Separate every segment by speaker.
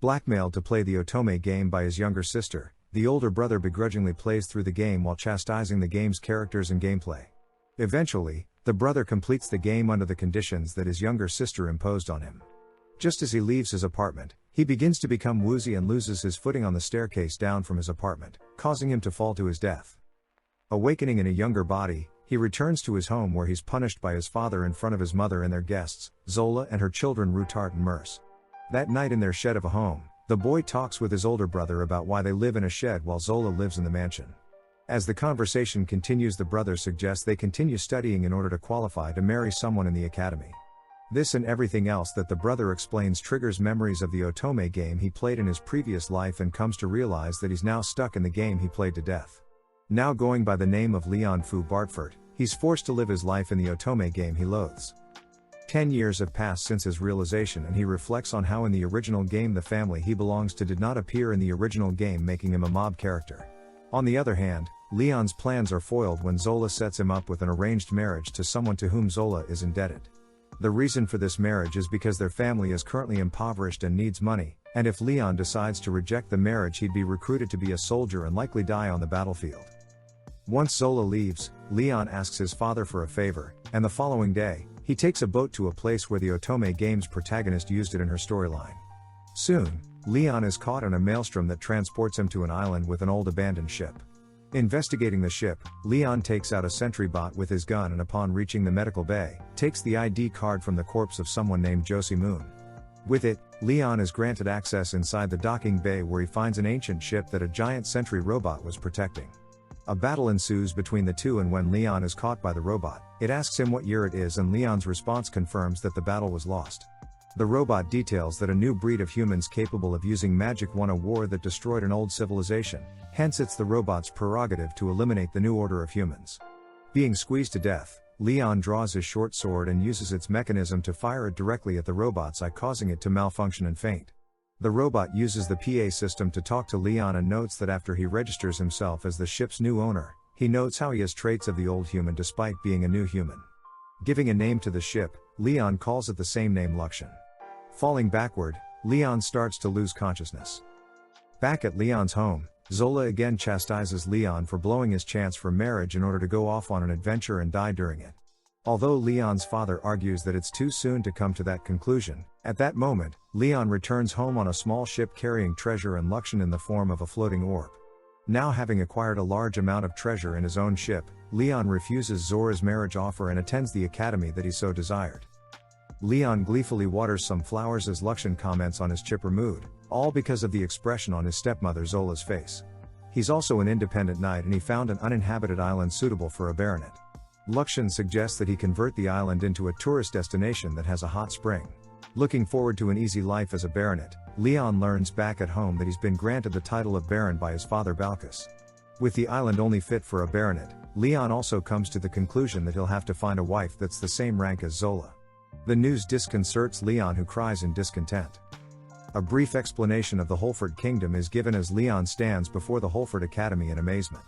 Speaker 1: Blackmailed to play the Otome game by his younger sister, the older brother begrudgingly plays through the game while chastising the game's characters and gameplay. Eventually, the brother completes the game under the conditions that his younger sister imposed on him. Just as he leaves his apartment, he begins to become woozy and loses his footing on the staircase down from his apartment, causing him to fall to his death. Awakening in a younger body, he returns to his home where he's punished by his father in front of his mother and their guests, Zola and her children Rutart and Merce. That night in their shed of a home, the boy talks with his older brother about why they live in a shed while Zola lives in the mansion. As the conversation continues, the brother suggests they continue studying in order to qualify to marry someone in the academy. This and everything else that the brother explains triggers memories of the Otome game he played in his previous life and comes to realize that he's now stuck in the game he played to death. Now going by the name of Leon Fu Bartford, he's forced to live his life in the Otome game he loathes. 10 years have passed since his realization, and he reflects on how in the original game the family he belongs to did not appear in the original game, making him a mob character. On the other hand, Leon's plans are foiled when Zola sets him up with an arranged marriage to someone to whom Zola is indebted. The reason for this marriage is because their family is currently impoverished and needs money, and if Leon decides to reject the marriage, he'd be recruited to be a soldier and likely die on the battlefield. Once Zola leaves, Leon asks his father for a favor, and the following day, he takes a boat to a place where the Otome game's protagonist used it in her storyline. Soon, Leon is caught in a maelstrom that transports him to an island with an old abandoned ship. Investigating the ship, Leon takes out a sentry bot with his gun and upon reaching the medical bay, takes the ID card from the corpse of someone named Josie Moon. With it, Leon is granted access inside the docking bay where he finds an ancient ship that a giant sentry robot was protecting. A battle ensues between the two, and when Leon is caught by the robot, it asks him what year it is, and Leon's response confirms that the battle was lost. The robot details that a new breed of humans capable of using magic won a war that destroyed an old civilization, hence it's the robot's prerogative to eliminate the new order of humans. Being squeezed to death, Leon draws his short sword and uses its mechanism to fire it directly at the robot's eye, causing it to malfunction and faint. The robot uses the PA system to talk to Leon and notes that after he registers himself as the ship's new owner, he notes how he has traits of the old human despite being a new human. Giving a name to the ship, Leon calls it the same name, Luxian. Falling backward, Leon starts to lose consciousness. Back at Leon's home, Zola again chastises Leon for blowing his chance for marriage in order to go off on an adventure and die during it. Although Leon's father argues that it's too soon to come to that conclusion, at that moment, Leon returns home on a small ship carrying treasure and Luxian in the form of a floating orb. Now having acquired a large amount of treasure in his own ship, Leon refuses Zora's marriage offer and attends the academy that he so desired. Leon gleefully waters some flowers as Luxian comments on his chipper mood, all because of the expression on his stepmother Zola's face. He's also an independent knight and he found an uninhabited island suitable for a baronet. Luxian suggests that he convert the island into a tourist destination that has a hot spring. Looking forward to an easy life as a baronet, Leon learns back at home that he's been granted the title of baron by his father Balkis. With the island only fit for a baronet, Leon also comes to the conclusion that he'll have to find a wife that's the same rank as Zola. The news disconcerts Leon, who cries in discontent. A brief explanation of the Holford Kingdom is given as Leon stands before the Holford Academy in amazement.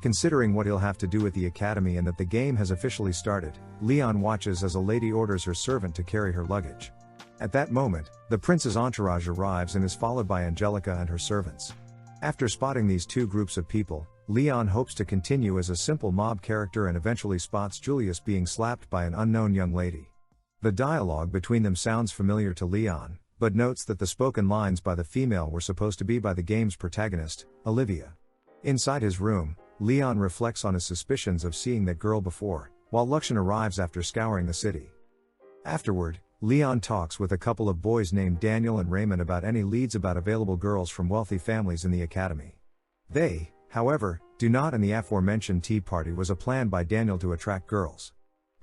Speaker 1: Considering what he'll have to do at the academy and that the game has officially started, Leon watches as a lady orders her servant to carry her luggage. At that moment, the prince's entourage arrives and is followed by Angelica and her servants. After spotting these two groups of people, Leon hopes to continue as a simple mob character and eventually spots Julius being slapped by an unknown young lady. The dialogue between them sounds familiar to Leon, but notes that the spoken lines by the female were supposed to be by the game's protagonist, Olivia. Inside his room, Leon reflects on his suspicions of seeing that girl before, while Luxian arrives after scouring the city. Afterward, Leon talks with a couple of boys named Daniel and Raymond about any leads about available girls from wealthy families in the academy. They, however, do not, and the aforementioned tea party was a plan by Daniel to attract girls.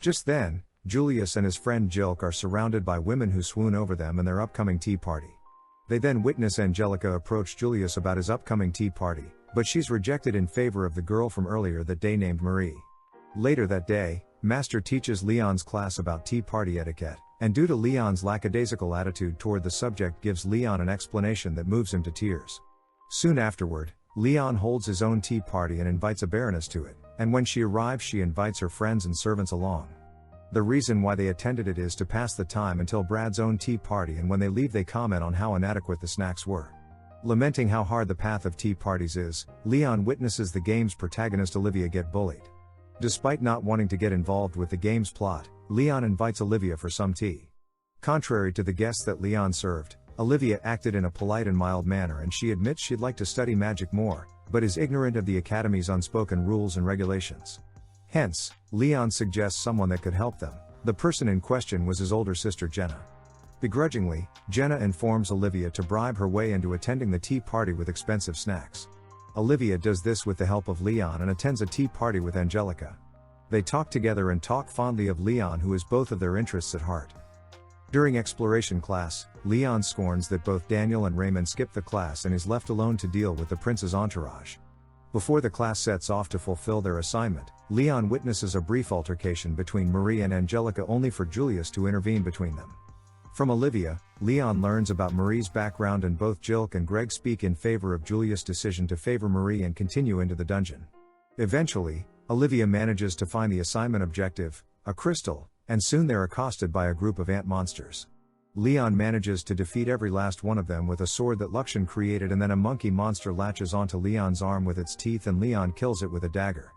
Speaker 1: Just then, Julius and his friend Jilk are surrounded by women who swoon over them and their upcoming tea party. They then witness Angelica approach Julius about his upcoming tea party, but she's rejected in favor of the girl from earlier that day named Marie. Later that day, Master teaches Leon's class about tea party etiquette, and due to Leon's lackadaisical attitude toward the subject gives Leon an explanation that moves him to tears. Soon afterward, Leon holds his own tea party and invites a baroness to it, and when she arrives she invites her friends and servants along. The reason why they attended it is to pass the time until Brad's own tea party, and when they leave they comment on how inadequate the snacks were. Lamenting how hard the path of tea parties is, Leon witnesses the game's protagonist Olivia get bullied. Despite not wanting to get involved with the game's plot, Leon invites Olivia for some tea. Contrary to the guests that Leon served, Olivia acted in a polite and mild manner, and she admits she'd like to study magic more, but is ignorant of the academy's unspoken rules and regulations. Hence, Leon suggests someone that could help them. The person in question was his older sister Jenna. Begrudgingly, Jenna informs Olivia to bribe her way into attending the tea party with expensive snacks. Olivia does this with the help of Leon and attends a tea party with Angelica. They talk together and talk fondly of Leon, who is both of their interests at heart. During exploration class, Leon scorns that both Daniel and Raymond skip the class and is left alone to deal with the prince's entourage. Before the class sets off to fulfill their assignment, Leon witnesses a brief altercation between Marie and Angelica, only for Julius to intervene between them. From Olivia, Leon learns about Marie's background, and both Jilk and Greg speak in favor of Julius' decision to favor Marie and continue into the dungeon. Eventually, Olivia manages to find the assignment objective, a crystal, and soon they're accosted by a group of ant monsters. Leon manages to defeat every last one of them with a sword that Luxian created, and then a monkey monster latches onto Leon's arm with its teeth and Leon kills it with a dagger.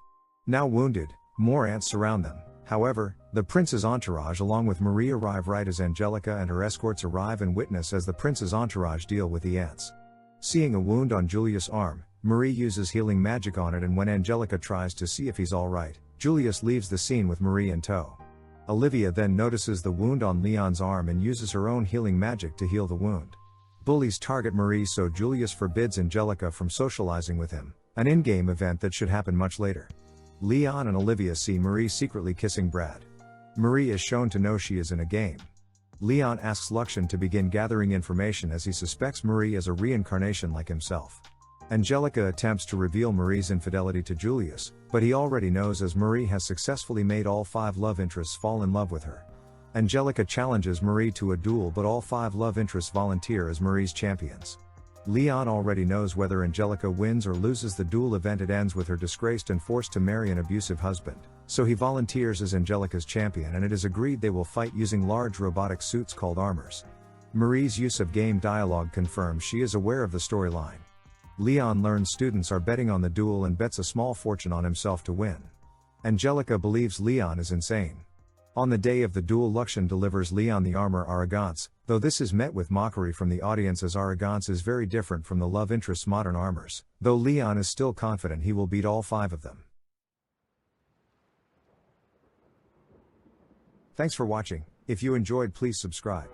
Speaker 1: Now wounded, more ants surround them. However, the prince's entourage along with Marie arrive right as Angelica and her escorts arrive and witness as the prince's entourage deal with the ants. Seeing a wound on Julius' arm, Marie uses healing magic on it, and when Angelica tries to see if he's alright, Julius leaves the scene with Marie in tow. Olivia then notices the wound on Leon's arm and uses her own healing magic to heal the wound. Bullies target Marie, so Julius forbids Angelica from socializing with him, an in-game event that should happen much later. Leon and Olivia see Marie secretly kissing Brad. Marie is shown to know she is in a game. Leon asks Luxian to begin gathering information as he suspects Marie as a reincarnation like himself. Angelica attempts to reveal Marie's infidelity to Julius, but he already knows as Marie has successfully made all 5 love interests fall in love with her. Angelica challenges Marie to a duel, but all 5 love interests volunteer as Marie's champions. Leon already knows whether Angelica wins or loses the duel event. It ends with her disgraced and forced to marry an abusive husband, so he volunteers as Angelica's champion, and it is agreed they will fight using large robotic suits called armors. Marie's use of game dialogue confirms she is aware of the storyline. Leon learns students are betting on the duel and bets a small fortune on himself to win. Angelica believes Leon is insane. On the day of the duel, Luxian delivers Leon the armor Arrogance, though this is met with mockery from the audience as Arrogance is very different from the love interest's modern armors, though Leon is still confident he will beat all 5 of them. Thanks for watching. If you enjoyed, please subscribe.